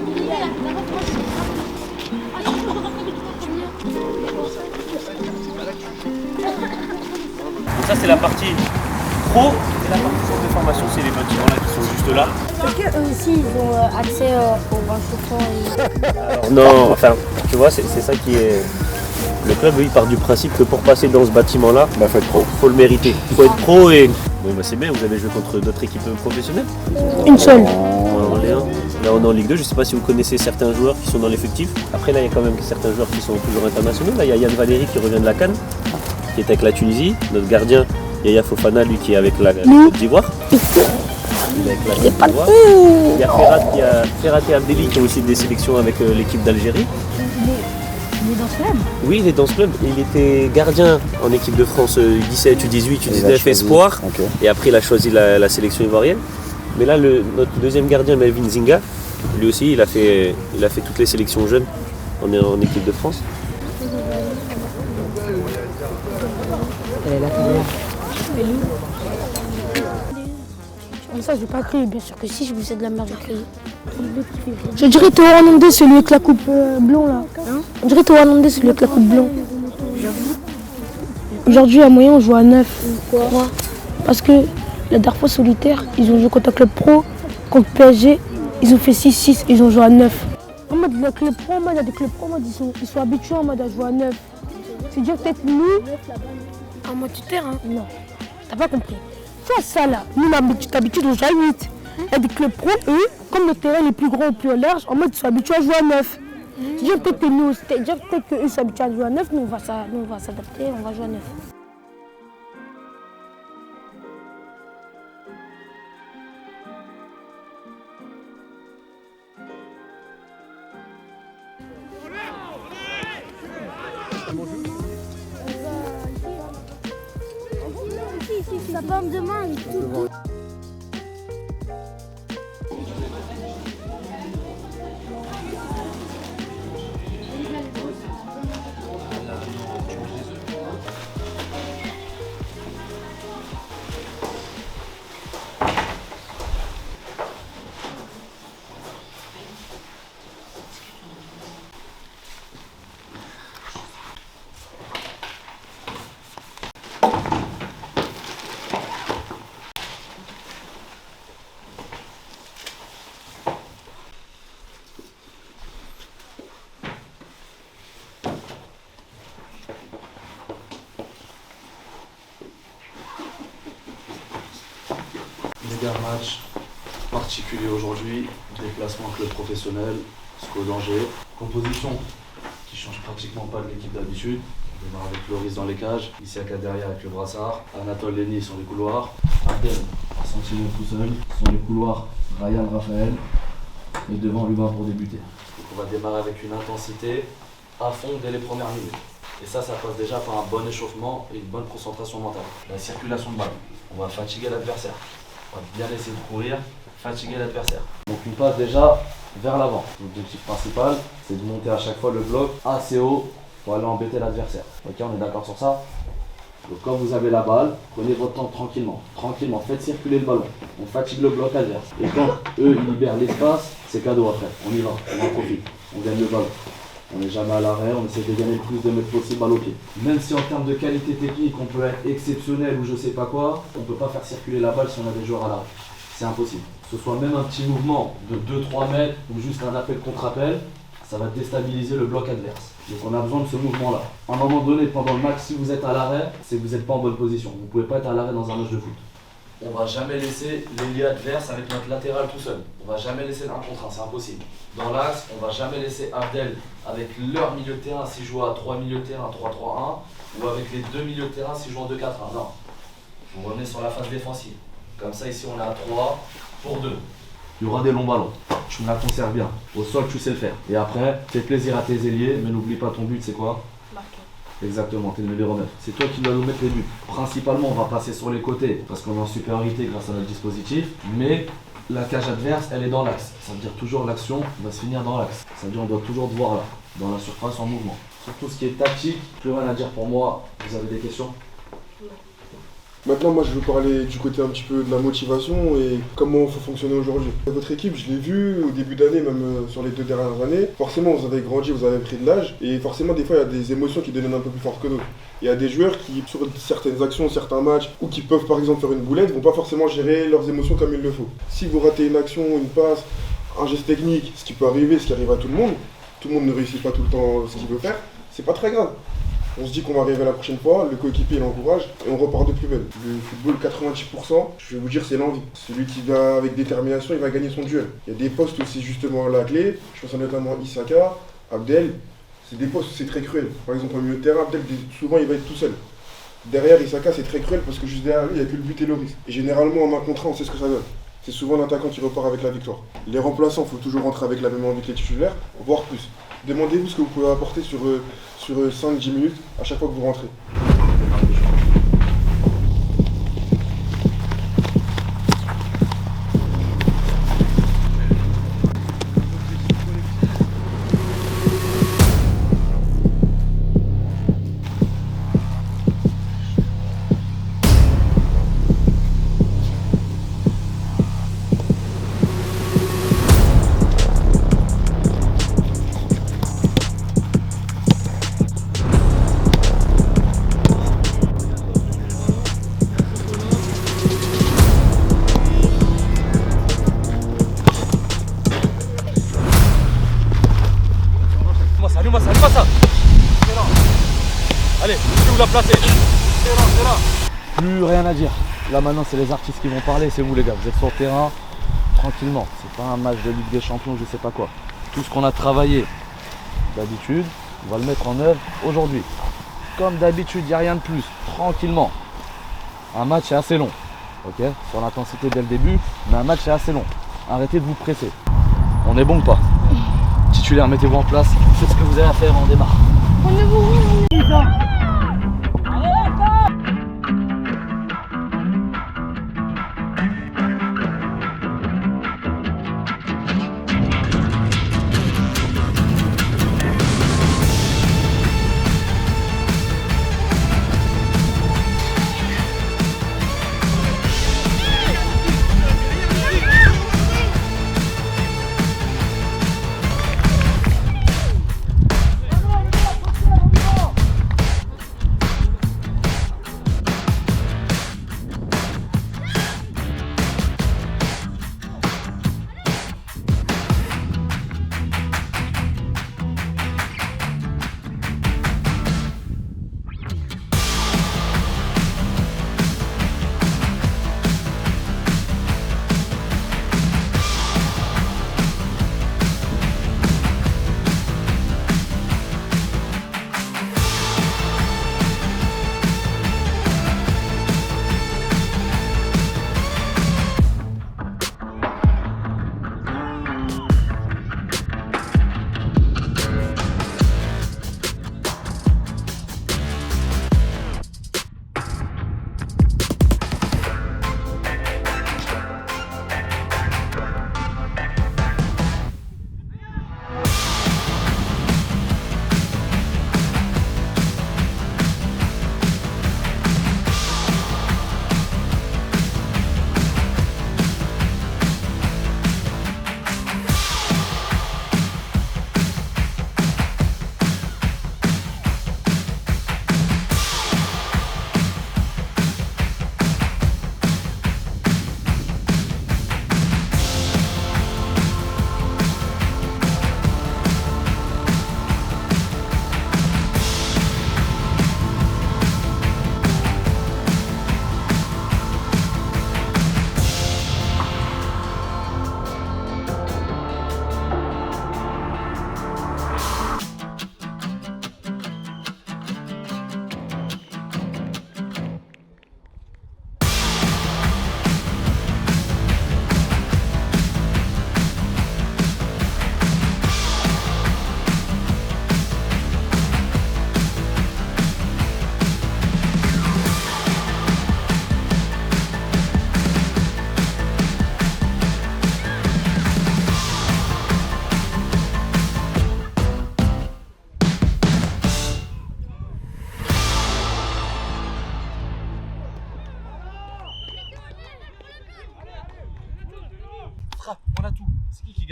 Donc ça c'est la partie pro et la partie centre de formation, c'est les bâtiments là qui sont juste là. Est-ce qu'eux aussi ils ont accès au bain chauffant Alors non, enfin tu vois c'est ça qui est. Le club il part du principe que pour passer dans ce bâtiment là, faut être pro. Faut le mériter. Faut être pro et. Bon c'est bien, vous avez joué contre d'autres équipes professionnelles? Une seule. En Ligue 1. Là on est en Ligue 2, je ne sais pas si vous connaissez certains joueurs qui sont dans l'effectif. Après là il y a quand même certains joueurs qui sont toujours internationaux. Là il y a Yann Valéry qui revient de la CAN, qui est avec la Tunisie. Notre gardien Yaya Fofana lui qui est avec la Côte d'Ivoire. Il est avec la Côte d'Ivoire. Il y a Ferrat et Abdelli qui ont aussi des sélections avec l'équipe d'Algérie. Il est dans ce club? Oui, il est dans ce club. Il était gardien en équipe de France U17, U18, U19, Espoir. Okay. Et après, il a choisi la sélection ivoirienne. Mais là, notre deuxième gardien, Melvin Zinga, lui aussi, il a fait toutes les sélections jeunes en équipe de France. Elle est là, comme ça, je vais pas crier. Bien sûr que si je vous ai de la merde, je crie. Je dirais Théo Hernandez, celui avec la coupe blond là. Je dirais Théo Hernandez, celui avec la coupe blond. Aujourd'hui, à moyen, on joue à 9. Pourquoi? Parce que la dernière fois solitaire, ils ont joué contre un club pro, contre PSG, ils ont fait 6-6, ils ont joué à 9. En mode, le club pro, il y a des clubs pro, ils sont habitués en mode à jouer à 9. C'est-à-dire peut-être nous, en mode terrain. Non, t'as pas compris. Tu vois ça là, nous, d'habitude, on joue à 8. Il y a des clubs pro, eux, comme le terrain est plus grand ou plus large, en mode ils sont habitués à jouer à 9. C'est-à-dire peut-être que nous, peut-être qu'eux sont habitués à jouer à 9, nous on va s'adapter, on va jouer à 9. Ça forme de main et tout. Match particulier aujourd'hui, déplacement club professionnel, SCO d'Angers. Composition qui change pratiquement pas de l'équipe d'habitude. On démarre avec Loris dans les cages, Isiaka derrière avec le brassard, Anatole Lenny sur les couloirs, Abdel sentinelle tout seul, sur les couloirs Ryan Raphaël et devant Lubin pour débuter. Donc on va démarrer avec une intensité à fond dès les premières minutes. Et ça passe déjà par un bon échauffement et une bonne concentration mentale. La circulation de balle, on va fatiguer l'adversaire. On va bien laisser courir, fatiguer l'adversaire. Donc une passe déjà vers l'avant. L'objectif principal, c'est de monter à chaque fois le bloc assez haut pour aller embêter l'adversaire. Ok, on est d'accord sur ça? Donc quand vous avez la balle, prenez votre temps tranquillement. Tranquillement, faites circuler le ballon. On fatigue le bloc adverse. Et quand eux ils libèrent l'espace, c'est cadeau après. On y va, on en profite. On gagne le ballon. On n'est jamais à l'arrêt, on essaie de gagner le plus de mètres possible à au pied. Même si en termes de qualité technique, on peut être exceptionnel ou je sais pas quoi, on ne peut pas faire circuler la balle si on a des joueurs à l'arrêt. C'est impossible. Que ce soit même un petit mouvement de 2-3 mètres ou juste un appel contre-appel, ça va déstabiliser le bloc adverse. Donc on a besoin de ce mouvement-là. À un moment donné, pendant le match, si vous êtes à l'arrêt, c'est que vous n'êtes pas en bonne position. Vous ne pouvez pas être à l'arrêt dans un match de foot. On ne va jamais laisser l'ailier adverse avec notre latéral tout seul. On ne va jamais laisser un contre un, c'est impossible. Dans l'axe, on ne va jamais laisser Abdel avec leur milieu de terrain s'ils jouent à 3 milieux de terrain 3-3-1 ou avec les 2 milieux de terrain s'ils jouent en 2-4-1. Non. Vous revenez sur la phase défensive. Comme ça, ici, on est à 3 pour 2. Il y aura des longs ballons. Tu me la conserves bien. Au sol, tu sais le faire. Et après, fais plaisir à tes ailiers, mais n'oublie pas ton but, c'est quoi? Marquer. Exactement, t'es le numéro 9. C'est toi qui dois nous mettre les buts. Principalement, on va passer sur les côtés parce qu'on est en supériorité grâce à notre dispositif. Mais la cage adverse, elle est dans l'axe. Ça veut dire toujours l'action va se finir dans l'axe. Ça veut dire on doit toujours te voir là, dans la surface en mouvement. Sur tout ce qui est tactique, plus rien à dire pour moi. Vous avez des questions? Maintenant, moi, je veux parler du côté un petit peu de la motivation et comment il faut fonctionner aujourd'hui. Votre équipe, je l'ai vu au début d'année, même sur les 2 dernières années. Forcément, vous avez grandi, vous avez pris de l'âge et forcément, des fois, il y a des émotions qui deviennent un peu plus fortes que d'autres. Il y a des joueurs qui, sur certaines actions, certains matchs, ou qui peuvent par exemple faire une boulette, vont pas forcément gérer leurs émotions comme il le faut. Si vous ratez une action, une passe, un geste technique, ce qui peut arriver, ce qui arrive à tout le monde ne réussit pas tout le temps ce qu'il veut faire, c'est pas très grave. On se dit qu'on va arriver la prochaine fois, le coéquipier l'encourage et on repart de plus belle. Le football, 90%, je vais vous dire, c'est l'envie. Celui qui va avec détermination, il va gagner son duel. Il y a des postes où c'est justement la clé. Je pense notamment Issaka, Abdel. C'est des postes où c'est très cruel. Par exemple, au milieu de terrain, Abdel, souvent, il va être tout seul. Derrière, Issaka, c'est très cruel parce que juste derrière lui, il n'y a que le but et le risque. Et généralement, en main contre un, on sait ce que ça donne. C'est souvent l'attaquant qui repart avec la victoire. Les remplaçants, il faut toujours rentrer avec la même envie que les titulaires, voire plus. Demandez-vous ce que vous pouvez apporter sur 5-10 minutes à chaque fois que vous rentrez. Allume-moi ça. Allez, où vous la placez? C'est là. Plus rien à dire. Là maintenant c'est les artistes qui vont parler, c'est vous les gars. Vous êtes sur le terrain, tranquillement. C'est pas un match de Ligue des Champions, je sais pas quoi. Tout ce qu'on a travaillé d'habitude, on va le mettre en œuvre aujourd'hui. Comme d'habitude, il n'y a rien de plus. Tranquillement. Un match est assez long. Ok, sur l'intensité dès le début, mais un match est assez long. Arrêtez de vous presser. On est bon ou pas? Titulaire, mettez-vous en place. Faites ce que vous avez à faire, on démarre.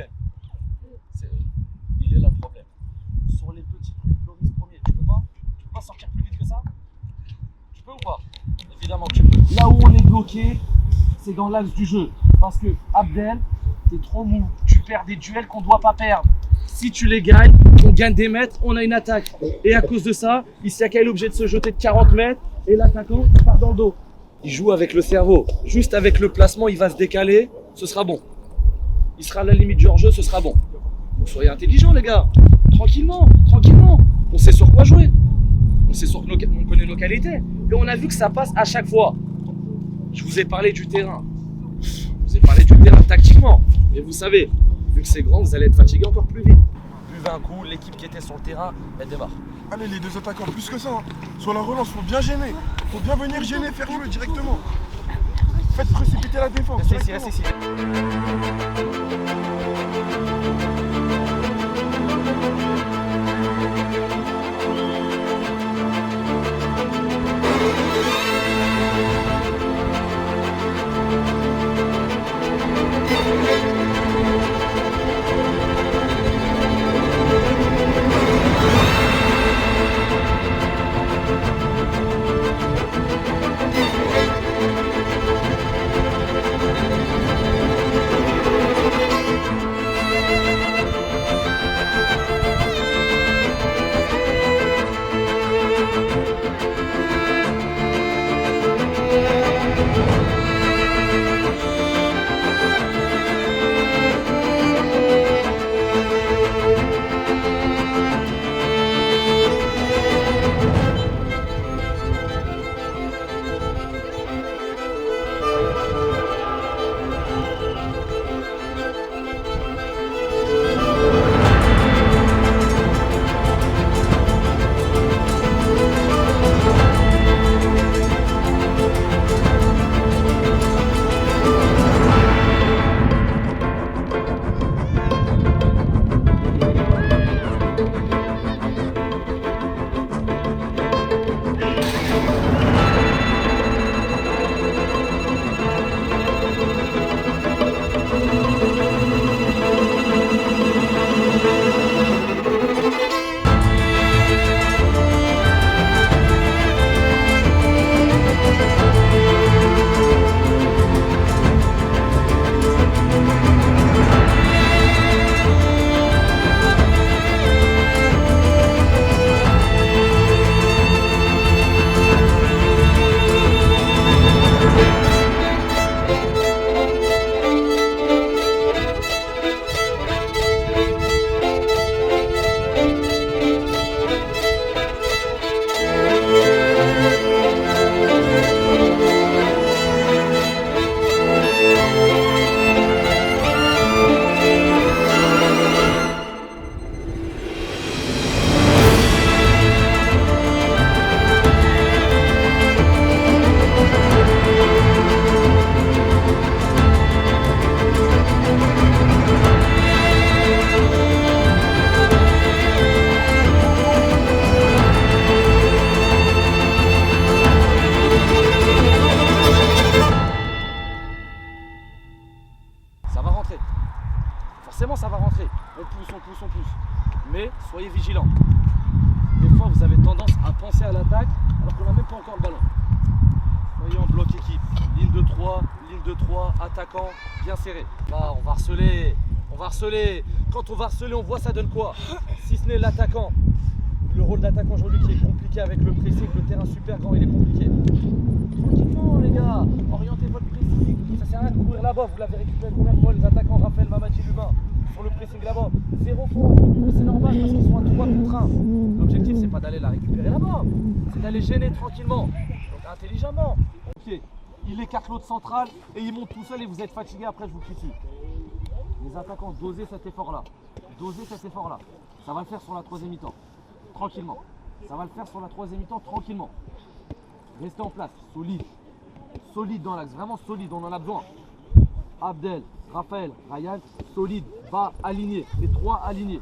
gagne. Il est là le problème. Sur les petits trucs, Loris premier, tu peux pas sortir plus vite que ça? Tu peux ou pas? Évidemment que tu peux. Là où on est bloqué, c'est dans l'axe du jeu. Parce que Abdel, t'es trop mou. Tu perds des duels qu'on doit pas perdre. Si tu les gagnes, on gagne des mètres, on a une attaque. Et à cause de ça, Isiaka est obligé de se jeter de 40 mètres et l'attaquant part dans le dos. Il joue avec le cerveau. Juste avec le placement, il va se décaler, ce sera bon. Il sera à la limite du hors-jeu, ce sera bon. Donc soyez intelligents les gars. Tranquillement, tranquillement. On sait sur quoi jouer. On connaît nos qualités. Et on a vu que ça passe à chaque fois. Je vous ai parlé du terrain. Je vous ai parlé du terrain tactiquement. Mais vous savez, vu que c'est grand, vous allez être fatigué encore plus vite. Buvez un coup, l'équipe qui était sur le terrain, elle démarre. Allez, les deux attaquants, plus que ça. Hein. Sur la relance, faut bien gêner. Faut bien venir gêner, faire jouer directement. Faites précipiter la défense. Restez ici, restez ici. Forcément ça va rentrer. On pousse. Mais soyez vigilants. Des fois vous avez tendance à penser à l'attaque alors qu'on n'a même pas encore le ballon. Soyez en bloc équipe. Ligne de 3, attaquant, bien serré. Là, on va harceler. Quand on va harceler, on voit ça donne quoi? Si ce n'est l'attaquant. Le rôle d'attaquant aujourd'hui qui est compliqué avec le pressing, le terrain super grand, il est compliqué. Tranquillement les gars, orientez votre pressing. Ça sert à rien de courir là-bas, vous l'avez récupéré combien de fois les attaquants Raphaël, Mamadi, Lubin sur le pressing là-bas? 0 faute, c'est normal parce qu'ils sont à 3 contre 1. L'objectif c'est pas d'aller la récupérer là-bas, c'est d'aller gêner tranquillement, donc intelligemment. Ok, il écarte l'autre central et il monte tout seul et vous êtes fatigué, après je vous crie dessus. Les attaquants, dosez cet effort-là. Ça va le faire sur la troisième mi-temps. Tranquillement. Ça va le faire sur la troisième mi-temps tranquillement. Restez en place, solide. Solide dans l'axe, vraiment solide, on en a besoin. Abdel, Raphaël, Ryan, solide, bas, aligné. Les trois alignés.